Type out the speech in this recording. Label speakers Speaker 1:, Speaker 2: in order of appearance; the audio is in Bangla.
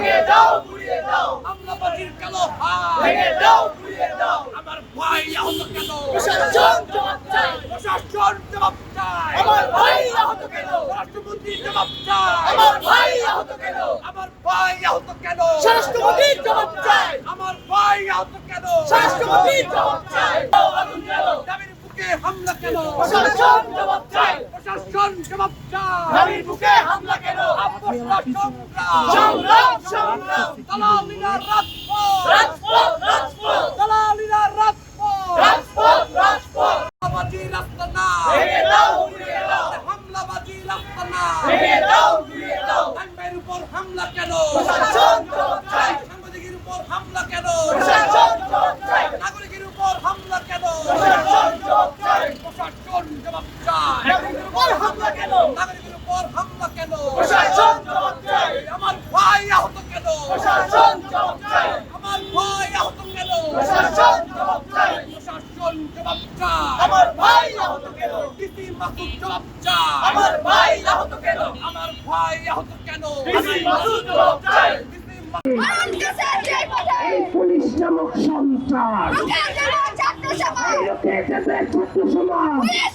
Speaker 1: ভেঙে দাও পুড়িয়ে দাও
Speaker 2: হামলাবাজির কালো হাত
Speaker 1: ভেঙে দাও পুড়িয়ে দাও
Speaker 2: আমার ভাই আহত কেন
Speaker 1: প্রশাসন জবাব চাই
Speaker 2: প্রশাসন জবাব চায়
Speaker 1: আমার ভাই আহত কেন
Speaker 2: রাষ্ট্রপতি জবাব চায়
Speaker 1: আমার ভাই আহত কেন
Speaker 2: আমার ভাই আহত কেন
Speaker 1: স্বরাষ্ট্রমন্ত্রী জবাব চাই
Speaker 2: আমার ভাই আহত কেন
Speaker 1: স্বরাষ্ট্রমন্ত্রী জবাব চাই আগুন গেল
Speaker 2: দাবির বুকে হামলা কেন
Speaker 1: প্রশাসন জবাব চাই
Speaker 2: প্রশাসন জবাব চায়
Speaker 1: দাবির বুকে হামলা কেন
Speaker 2: আপোষরা সংগ্রাম
Speaker 1: সংগ্রাম সংগ্রাম
Speaker 2: দালালিরা রাজপথ
Speaker 1: রাজপথ রাজপথ
Speaker 2: দালালিরা রাজপথ
Speaker 1: রাজপথ রাজপথ
Speaker 2: হামলাবাজি রাস্তা না
Speaker 1: ভেঙে দাও পুড়িয়ে দাও
Speaker 2: হামলাবাজি রাস্তা না
Speaker 1: ভেঙে দাও পুড়িয়ে দাও
Speaker 2: আইনের উপর হামলা কেন
Speaker 1: প্রশাসন জবাব চাই
Speaker 2: সাংবাদিকের উপর হামলা কেন
Speaker 1: প্রশাসন জবাব চাই
Speaker 2: নাগরিকের উপর হামলা কেন
Speaker 1: প্রশাসন জবাব চাই
Speaker 2: প্রশাসন জবাব চায়
Speaker 1: নাগরিকের উপর হামলা কেন
Speaker 2: নাগরিকের উপর হামলা কেন
Speaker 1: প্রশাসন জবাব চাই
Speaker 2: আমার ভাই আহত কেন
Speaker 1: প্রশাসন জবাব চাই
Speaker 2: আমার ভাই আহত কেন
Speaker 1: প্রশাসন জবাব চাই
Speaker 2: প্রশাসন জবাব চায়
Speaker 1: আমার ভাই আহত কেন
Speaker 2: ডিসি মাসুদ জবাব চায়
Speaker 1: আমার ভাই আহত কেন
Speaker 2: আমার ভাই আহত কেন
Speaker 1: ডিসি মাসুদ জবাব চাই
Speaker 2: ডিসি মাসুদ
Speaker 3: এই পুলিশ নামক সন্ত্রাস
Speaker 4: ছাত্র সমাজ
Speaker 3: রুখে দেবে ছাত্র সমাজ
Speaker 4: পুলিশ